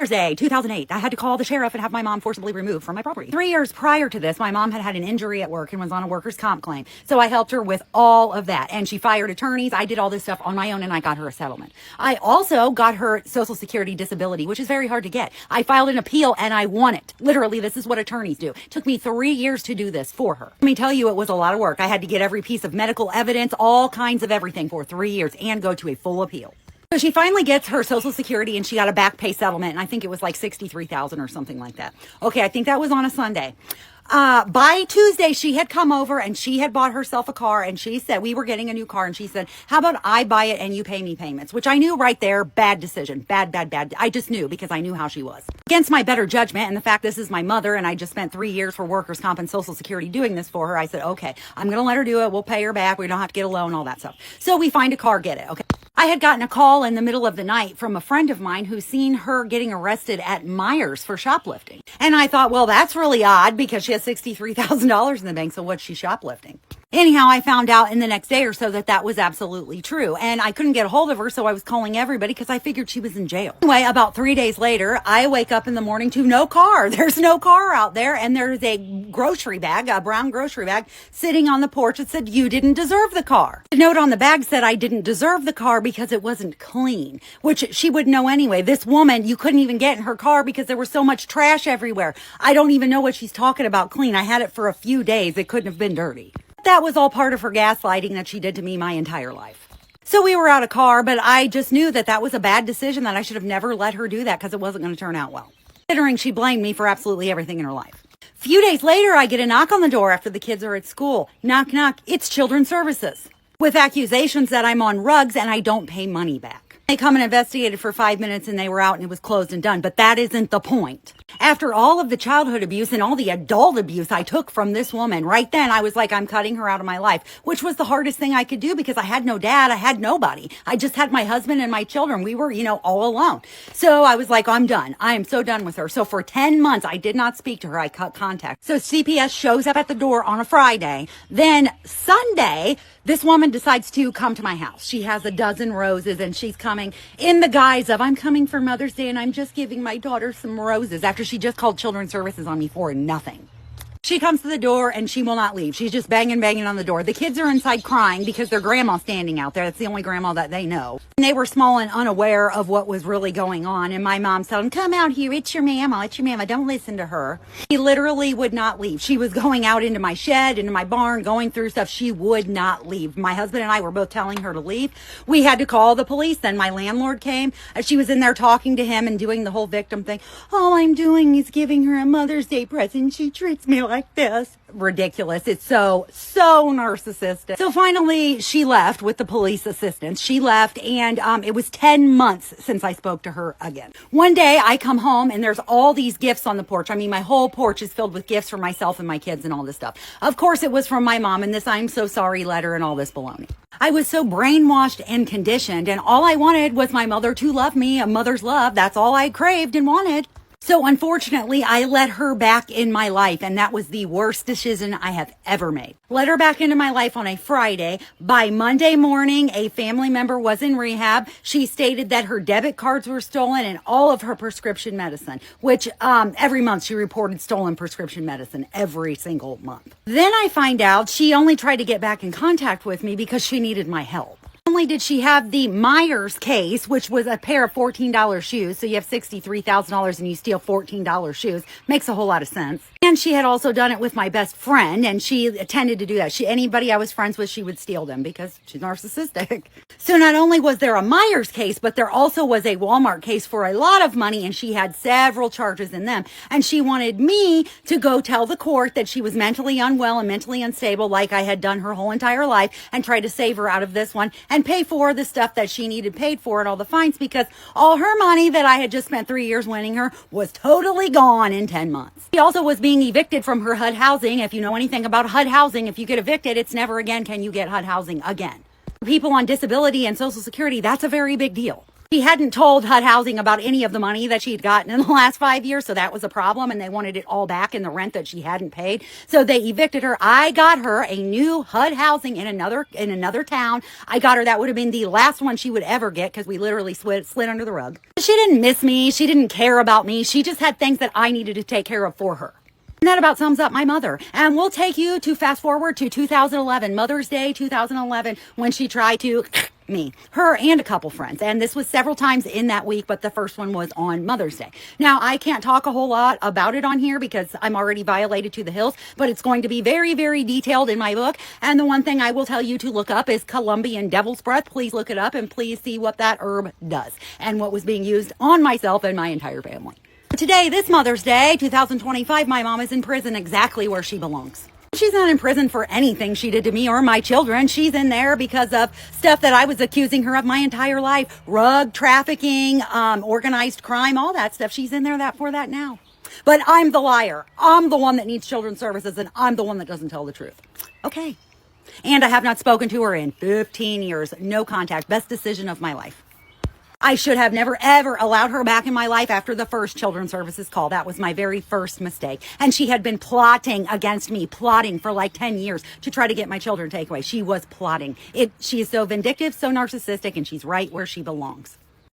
Mother's Day, 2008, I had to call the sheriff and have my mom forcibly removed from my property. 3 years prior to this, my mom had an injury at work and was on a workers' comp claim. So I helped her with all of that. And she fired attorneys. I did all this stuff on my own and I got her a settlement. I also got her Social Security disability, which is very hard to get. I filed an appeal and I won it. Literally, this is what attorneys do. It took me 3 years to do this for her. Let me tell you, it was a lot of work. I had to get every piece of medical evidence, all kinds of everything for 3 years and go to a full appeal. So she finally gets her Social Security and she got a back pay settlement. And I think it was like $63,000 or something like that. Okay, I think that was on a Sunday. By Tuesday, she had come over and she had bought herself a car and she said, we were getting a new car. And she said, how about I buy it and you pay me payments, which I knew right there. Bad decision. Bad. I just knew because I knew how she was. Against my better judgment and the fact this is my mother and I just spent 3 years for workers' comp and Social Security doing this for her. I said, okay, I'm going to let her do it. We'll pay her back. We don't have to get a loan, all that stuff. So we find a car, get it. Okay. I had gotten a call in the middle of the night from a friend of mine who's seen her getting arrested at Myers for shoplifting. And I thought, well, that's really odd because she has $63,000 in the bank. So what's she shoplifting? Anyhow, I found out in the next day or so that that was absolutely true. And I couldn't get a hold of her, so I was calling everybody because I figured she was in jail. Anyway, about 3 days later, I wake up in the morning to no car. There's no car out there. And there's a grocery bag, a brown grocery bag, sitting on the porch that said, you didn't deserve the car. The note on the bag said I didn't deserve the car because it wasn't clean, which she would know anyway. This woman, you couldn't even get in her car because there was so much trash everywhere. I don't even know what she's talking about clean. I had it for a few days. It couldn't have been dirty. That was all part of her gaslighting that she did to me my entire life. So we were out of car, but I just knew that that was a bad decision, that I should have never let her do that because it wasn't going to turn out well. Considering she blamed me for absolutely everything in her life. A few days later, I get a knock on the door after the kids are at school. Knock, knock. It's Children's Services with accusations that I'm on rugs and I don't pay money back. They come and investigated for 5 minutes and they were out and it was closed and done. But that isn't the point. After all of the childhood abuse and all the adult abuse I took from this woman, right then I was like, I'm cutting her out of my life, which was the hardest thing I could do because I had no dad. I had nobody. I just had my husband and my children. We were, all alone. So I was like, I'm done. I am so done with her. So for 10 months, I did not speak to her. I cut contact. So CPS shows up at the door on a Friday. Then Sunday, this woman decides to come to my house. She has a dozen roses and she's coming in the guise of, I'm coming for Mother's Day and I'm just giving my daughter some roses after she just called Children's Services on me for nothing. She comes to the door and she will not leave. She's just banging on the door. The kids are inside crying because their grandma's standing out there. That's the only grandma that they know. And they were small and unaware of what was really going on. And my mom told them, come out here. It's your mama. It's your mama. Don't listen to her. She literally would not leave. She was going out into my shed, into my barn, going through stuff. She would not leave. My husband and I were both telling her to leave. We had to call the police. Then my landlord came. She was in there talking to him and doing the whole victim thing. All I'm doing is giving her a Mother's Day present. She treats me like this. Ridiculous. It's so narcissistic. So finally she left with the police assistance. She left and it was 10 months since I spoke to her again. One day I come home and there's all these gifts on the porch. I mean, my whole porch is filled with gifts for myself and my kids and all this stuff. Of course it was from my mom and this I'm so sorry letter and all this baloney. I was so brainwashed and conditioned and all I wanted was my mother to love me, a mother's love. That's all I craved and wanted. So unfortunately, I let her back in my life, and that was the worst decision I have ever made. Let her back into my life on a Friday. By Monday morning, a family member was in rehab. She stated that her debit cards were stolen and all of her prescription medicine, which every month she reported stolen prescription medicine every single month. Then I find out she only tried to get back in contact with me because she needed my help. Not only did she have the Myers case, which was a pair of $14 shoes. So you have $63,000 and you steal $14 shoes. Makes a whole lot of sense. And she had also done it with my best friend and she tended to do that. Anybody I was friends with, she would steal them because she's narcissistic. So not only was there a Myers case, but there also was a Walmart case for a lot of money and she had several charges in them. And she wanted me to go tell the court that she was mentally unwell and mentally unstable like I had done her whole entire life and try to save her out of this one and pay for the stuff that she needed paid for and all the fines because all her money that I had just spent 3 years winning her was totally gone in 10 months. She also was being evicted from her HUD housing. If you know anything about HUD housing, if you get evicted, it's never again can you get HUD housing again. People on disability and Social Security, that's a very big deal. She hadn't told HUD Housing about any of the money that she'd gotten in the last 5 years, so that was a problem, and they wanted it all back in the rent that she hadn't paid. So they evicted her. I got her a new HUD Housing in another town. I got her, that would have been the last one she would ever get because we literally slid under the rug. She didn't miss me. She didn't care about me. She just had things that I needed to take care of for her. And that about sums up my mother. And we'll take you to fast forward to 2011, Mother's Day 2011, when she tried to me, her and a couple friends. And this was several times in that week, but the first one was on Mother's Day. Now, I can't talk a whole lot about it on here because I'm already violated to the hills, but it's going to be very, very detailed in my book. And the one thing I will tell you to look up is Colombian Devil's Breath. Please look it up and please see what that herb does and what was being used on myself and my entire family. Today, this Mother's Day, 2025, my mom is in prison exactly where she belongs. She's not in prison for anything she did to me or my children. She's in there because of stuff that I was accusing her of my entire life. Drug trafficking, organized crime, all that stuff. She's in there for that now. But I'm the liar. I'm the one that needs children's services, and I'm the one that doesn't tell the truth. Okay. And I have not spoken to her in 15 years. No contact. Best decision of my life. I should have never, ever allowed her back in my life after the first children's services call. That was my very first mistake. And she had been plotting against me, plotting for like 10 years to try to get my children taken away. She was plotting. She is so vindictive, so narcissistic, and she's right where she belongs.